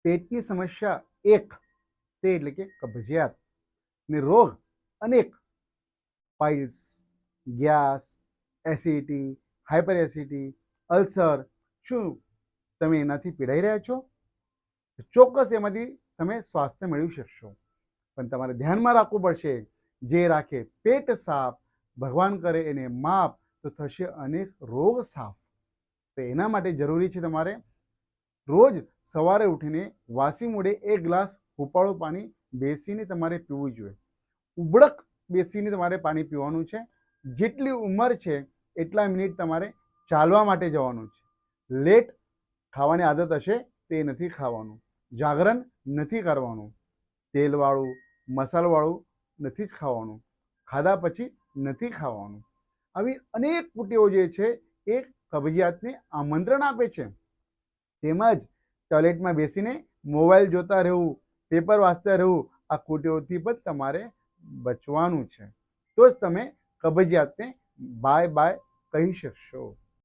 પેટની સમસ્યા એક તે એટલે કે કબજિયાત ને રોગ અનેક piles, gas, acidity, hyper acidity, ulcer. શું તમે એનાથી પીડાઈ રહ્યા છો? ચોક્કસ એમાંથી તમે સ્વાસ્થ્ય મેળવી શકશો, પણ તમારે ધ્યાનમાં રાખવું પડશે. જે રાખે પેટ સાફ, ભગવાન કરે એને માફ, તો થશે અનેક રોગ સાફ. તો એના માટે જરૂરી છે તમારે રોજ સવારે ઉઠીને વાસી મોઢે 1 ગ્લાસ હુંફાળું પાણી બેસીને તમારે પીવું જોઈએ. ઉબળક બેસીને તમારે પાણી પીવાનું છે. જેટલી ઉંમર છે એટલા મિનિટ તમારે ચાલવા માટે જવાનું છે. લેટ ખાવાની આદત હશે તે નથી ખાવાનું. જાગરણ નથી કરવાનું. તેલવાળું, મસાલાવાળું નથી જ ખાવાનું. ખાધા પછી નથી ખાવાનું. આવી અનેક કુટેવો જે છે એ કબજિયાતને આમંત્રણ આપે છે. તેમજ ટોયલેટમાં બેસીને મોબાઈલ જોતા રહેવું, પેપર વાંચતા રહેવું, આ કુટેવોથી પણ તમારે બચવાનું છે. તો જ તમે કબજિયાતને બાય બાય કહી શકશો.